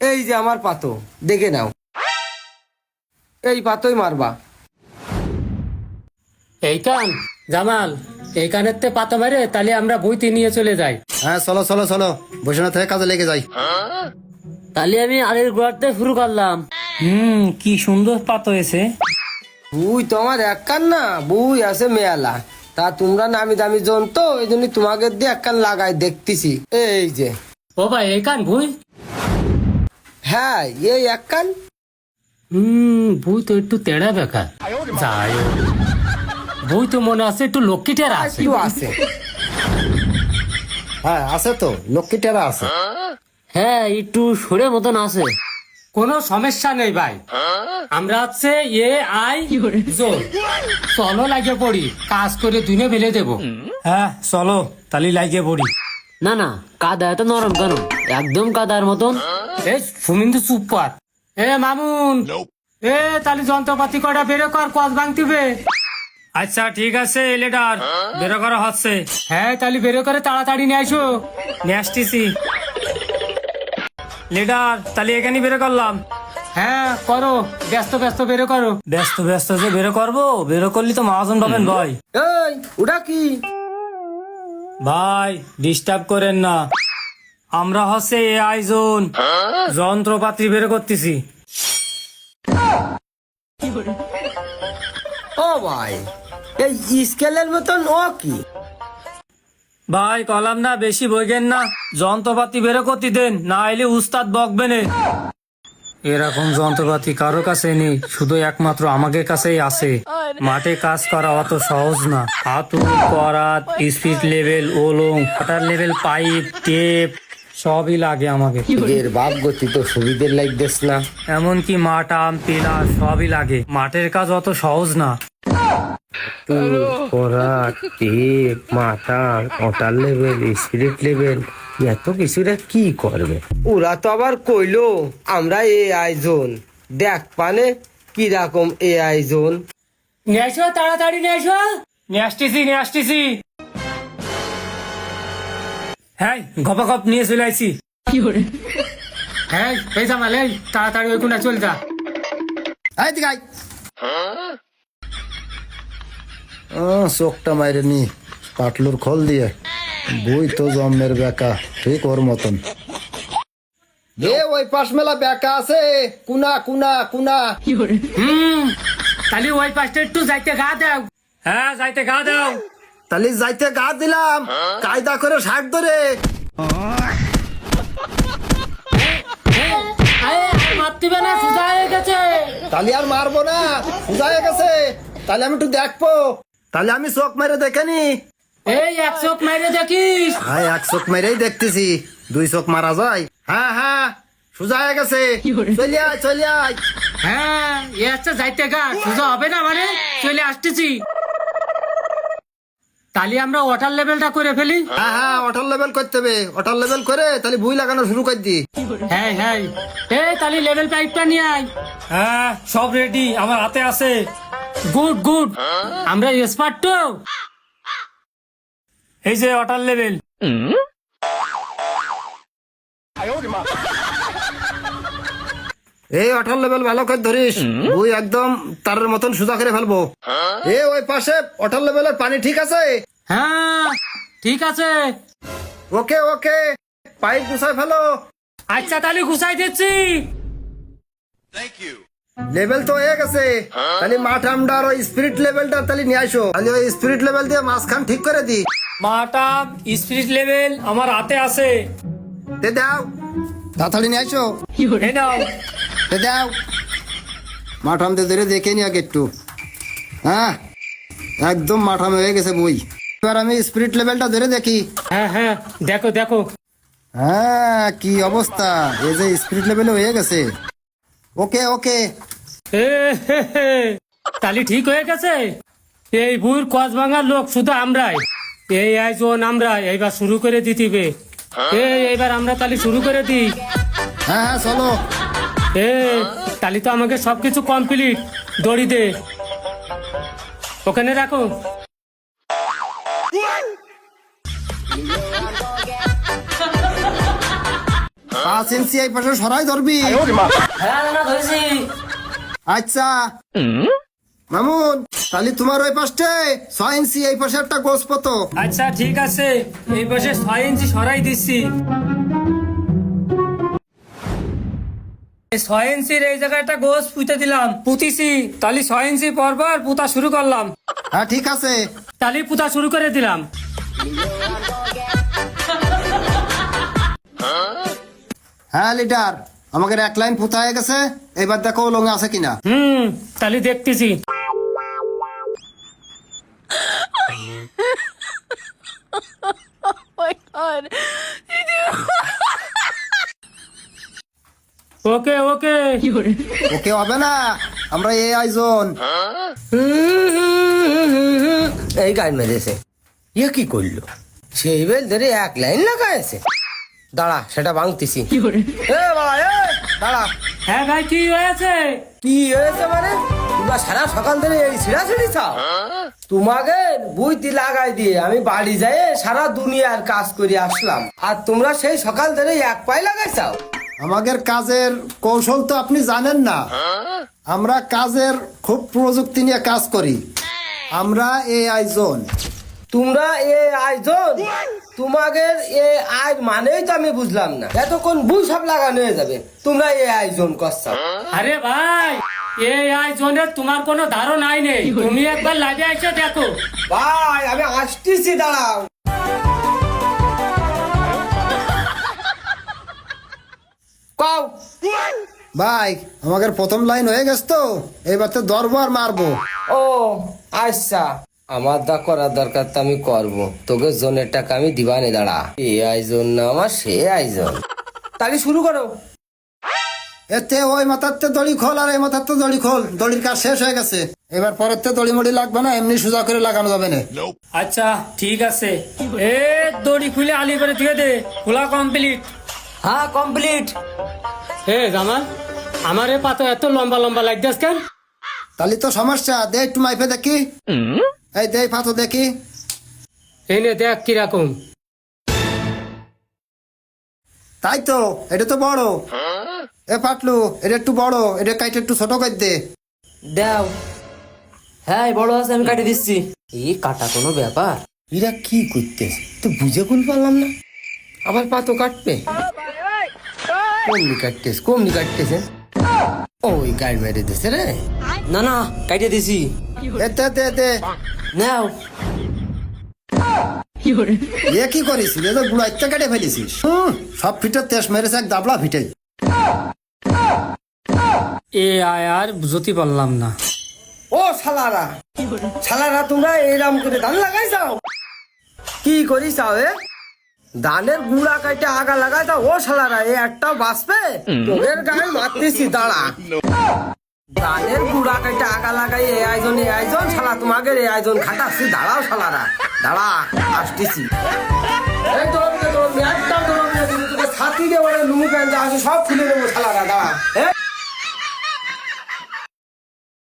এই যে আমার পাতো, দেখে নাও, এই পাতোই মারবা। এই কান জামাল, এই কানের তে পাতা মারে তাহলে আমরা বইতে নিয়ে চলে যাই। হ্যাঁ চলো চলো চলো, বসে না থেকে কাজে লেগে যাই। তাহলে আমি আলের গোড়াতে শুরু করলাম। কি সুন্দর পাত হয়েছে। বুই তোমার এক কান না, বুই আছে মেয়ালা। তা তোমরা নামি দামি জন তো, এই জন্য তোমাকে দিয়ে এক কান লাগাই দেখতেছি। এই যে ও ভাই, এই কান ভুই। হ্যাঁ, এই এক কান। বই তো একটু তেড়া বেকা। যাই হোক, বই তো মনে আছে একটু লক্ষ্মীটার আছে। একটু আছে। হ্যাঁ আছে তো, লক্ষ্মী টেরা আছে। হ্যাঁ, একটু সরে মতন আছে। কোনো সমস্যা নেই ভাই, আমরা হচ্ছে চলো লাগে পড়ি, কাজ করে দিনে ফেলে দেবো। হ্যাঁ চলো তালি লাগিয়ে পড়ি। না না, কাদা এত নরম কেন? একদম কাদার মতন। এ সুমিন্দু চুপ কর। এ মামুন, এ তাহলে যন্ত্রপাতি কটা বেরো কর, কস ভাঙতিবে। আচ্ছা ঠিক আছে লিডার, বেরো করা হচ্ছে। হ্যাঁ, তাহলে বেরো করে তাড়াতাড়ি নিয়ে আসো। নিয়ে আসতেছি লিডার, তাহলে এখানে বেরো করলাম। হ্যাঁ করো, ব্যস্ত ব্যস্ত বেরো করো। ব্যস্ত ব্যস্ত যে বেরো করবো, বেরো করলি তো মহাজন পাবেন ভাই। এই ওটা কি? ভাই ডিস্টার্ব করেন না, আমরা হচ্ছে এ আয়োজন যন্ত্রপাতি বের করতেছি। ও ভাই, এই স্কেলের মতন ও কি? ভাই কলাম না, বেশি বইগেন না, যন্ত্রপাতি বের করতে দেন, না এলে উস্তাদ বকবেনে। এরকম যন্ত্রপাতি কারো কাছে নেই, শুধু একমাত্র আমাদের কাছেই আছে। মাঠে কাজ করা অত সহজ না। হাতুড়, করাত, speed level, ওলং, water level, pipe, tape সবই লাগে আমাকে। এর বাপ গতি তো সুবিধের লাগতেছ না। এমনকি মাটাম, পিলার সবই লাগে। মাঠের কাজ অত সহজ না। টেপ, মাথা, ওয়াটার লেভেল, স্পিরিট লেভেল, এত কিছুরা কি করবে? ওরা তো আবার কইলো আমরা এ আয়োজন, দেখ পানে কিরকম এ আয়োজন। নিয়ে আসো, তাড়াতাড়ি নিয়ে আসো। নিয়ে আসতেছি। হ্যাঁ গপ নিয়ে চলে আইছি। হ্যাঁ এই জামাল, এই তাড়াতাড়ি ওই কোনা চল যা। এই দিকে আয়। চোখটা মাইরে নি পাটলুর খোল দিয়ে, বই তো জন্মের বেকা, ঠিক ওর মতন। এ ওই পাশ মেলা বেকা আছে, কুনা কুনা কুনা। তাহলে ওই পাশটা একটু যাইতে গা দাও। হ্যাঁ যাইতে গা দাও। তাহলে যাইতে গা দিলাম, কায়দা করে ষাট ধরে। মারতিবে না, সোজা হয়ে গেছে। তাহলে আর মারবো না, সোজা হয়ে গেছে। তাহলে আমি একটু দেখবো, তাহলে আমি চোখ মেরে দেখেনি। এই এক চোখ মাইরে দেখিস। হ্যাঁ এক চোখ মেরেই দেখতেছি, দুই চোখ মারা যায়। হ্যাঁ হ্যাঁ সোজা হয়ে গেছে, চলে আয় চলে আয়। হ্যাঁ এ আচ্ছা যাইতে গা, সোজা হবে না মানে, চলে আসতেছি। তাহলে আমরা ওয়াটার লেভেলটা করে ফেলি। হ্যাঁ হ্যাঁ ওয়াটার লেভেল করতে হবে, ওয়াটার লেভেল করে তাহলে বুই লাগানো শুরু করে দি। হ্যাঁ হ্যাঁ, এই তাহলে লেভেল পাইপটা নিয়ে আয়। হ্যাঁ সব রেডি, আমার হাতে আছে। গুড গুড, আমরা এক্সপার্ট তো। এই যে ওয়াটার লেভেল। এই ওয়াটার লেভেল ভালো করে ধরিস, বুই একদম তারের মতন সোজা করে ফেলবো। এ ওই পাশে ওয়াটার লেভেলের পানি ঠিক আছে? হ্যাঁ ঠিক আছে। ওকে ওকে, পাইপ গুছাই ফেলো। আচ্ছা তাহলে গুছাই দিচ্ছি। লেভেল তো হয়ে গেছে, তাহলে মাঠ আমরা আর ওই স্পিরিট লেভেলটা তাহলে নিয়ে আসো। তাহলে ওই স্পিরিট লেভেল দিয়ে মাঝখান ঠিক করে দি। মাটা স্পিরিট লেভেল আমার হাতে আছে। দে দাও, তাড়াতাড়ি নিয়ে আসো। এই নাও। দে দাও, মাঠাম দিয়ে ধরে দেখে নি আগে একটু। হ্যাঁ একদম মাঠাম হয়ে গেছে বই। এবার আমি স্পিরিট লেভেলটা ধরে দেখি। হ্যাঁ হ্যাঁ, দেখো দেখো। হ্যাঁ কি অবস্থা, এই যে স্পিরিট লেভেলে হয়ে গেছে। ওকে ওকে, এ, হে, হে। তাহলে ঠিক হয়ে গেছে। এই বুর কস ভাঙার লোক শুধু আমরাই। এই আয়োজন আমরা এইবার শুরু করে দিতিবে। এইবার আমরা তাহলে শুরু করে দিই। হ্যাঁ হ্যাঁ চলো। তাহলে তো আমাকে সবকিছু কমপ্লিট। দড়ি দে, ওখানে রাখো। 5 ইঞ্চি এই পাশে সরাই ধরবি। হ্যাঁ না ধরেছি। আচ্ছা মামুন, তাহলে তোমার ওই পাশে 6 ইঞ্চি এই পাশে একটা গোছ পতো। আচ্ছা ঠিক আছে, এই পাশে 6 ইঞ্চি সরাই দিচ্ছি। 6 ইঞ্চির এই জায়গায় একটা গোছ পুঁতে দিলাম, পুঁতিছি। তাহলে 6 ইঞ্চি পর পর পুঁতা শুরু করলাম। হ্যাঁ ঠিক আছে। তাহলে পুঁতা শুরু করে দিলাম। হ্যাঁ লিডার, আমাদের এক লাইন পুঁতা হয়ে গেছে, এবার দেখো লঙ্গে আছে কিনা। তাহলে দেখতেছি। ওকে ওকে। ওকে হবে না, আমরা এই আয়োজন। এই গান মেরেছে, ইয়ে কি করলো? সেই বেল ধরে এক লাইন লাগাইছে। দাঁড়া, সেটা ভাঙতেছি। এ বাবা, এ দাঁড়া। হ্যাঁ ভাই, কি হয়েছে? কি হয়েছে মানে? তোমরা সারা সকাল ধরে এই ছিড়াছিড়ি চাও? তোমাকে বুঝতি লাগাই দিয়ে আমি বাড়ি যাই সারা দুনিয়ার কাজ করে আসলাম, আর তোমরা সেই সকাল ধরে এক পায়ে লাগাইছাও। আমাদের কাজের কৌশল তো আপনি জানেন না। আমরা কাজের খুব প্রযুক্তি নিয়ে কাজ করি। আমরা এই আয়োজন। তোমরা এ আয়োজন, তোমাদের এ আয় মানেই তো আমি বুঝলাম না। এতক্ষণ বুঝ সব লাগানো হয়ে যাবে, তোমরা এ আয়োজন করছো। আরে ভাই, এই আয়োজনের তোমার কোনো ধারণাই নেই। তুমি একবার লাগে এসে দেখো। ভাই আমি আসতেছি, দাঁড়াও। কও। ভাই আমাদের প্রথম লাইন হয়ে গেছে তো, এবার তো ধরবো আর মারবো। ও আচ্ছা, আমার দা করার দরকার তো আমি করবো, তোকে জোনের টাকা আমি দিবানি। দাঁড়া, এই আয়োজন না আমার সে আয়োজন। তাহলে শুরু করো। এতে ওই মাথাতে দড়ি খোল আর এই মাথাতে দড়ি খোল, দড়ির কাজ শেষ হয়ে গেছে। এবার পরের দড়ি মড়ি লাগবে না, এমনি সোজা করে লাগানো যাবে না। আচ্ছা ঠিক আছে। এ দড়ি খুলে আলি করে দিয়ে দে। খোলা কমপ্লিট? হ্যাঁ কমপ্লিট। হে জামাল, আমার এ পাতো এত লম্বা লম্বা লাগতেছ কেন? তাহলে তো সমস্যা, দে একটু মাইপে দেখি। এই দে পাতো দেখি। এই নে দেখ কিরকম। তাই তো, এটা তো বড়। এ পাটলু, এটা একটু বড়, এটা কাইটে একটু ছোট করে দে। দাও। হ্যাঁ বড় আছে, আমি কাটে দিচ্ছি। এই কাটা কোনো ব্যাপার? এরা কি করতেছে তো বুঝে কুল পারলাম না। আবার পাতো কাটবে, কমনি কাটতেছে। ওই গাড়ি মেরে দিছে রে। না না, কাটে দিছি। এতে দে দে। নাও। এ কি করিস? এ তো গুড়াইতে কেটে ফেলেছিস। সব ফিটের তেজ মেরেছে এক দাবলা ফিটে। এ আয় আর বুঝতে পারলাম না। ও শালারা, শালারা তোমরা এরম করে ধান লাগাই যাও? কি করিস এ? ধানের গুড়া কাটে আগা লাগাই দাও। ও শালারা, এ একটাও বাঁচবে? তোদের গায়ে মারতেছি, দাঁড়া। ধানের গুড়া কাটে আগা লাগাই এ আয়োজন শালা, তোমাকে এই আয়োজন খাটাচ্ছি। দাঁড়াও শালারা, দাঁড়া, আসতেছি। এই দৌড় দে, একদম দৌড় দে, তোকে ছাতি দিয়ে লুমু প্যান্ট আছে সব খুলে নেবো শালারা, দাঁড়া।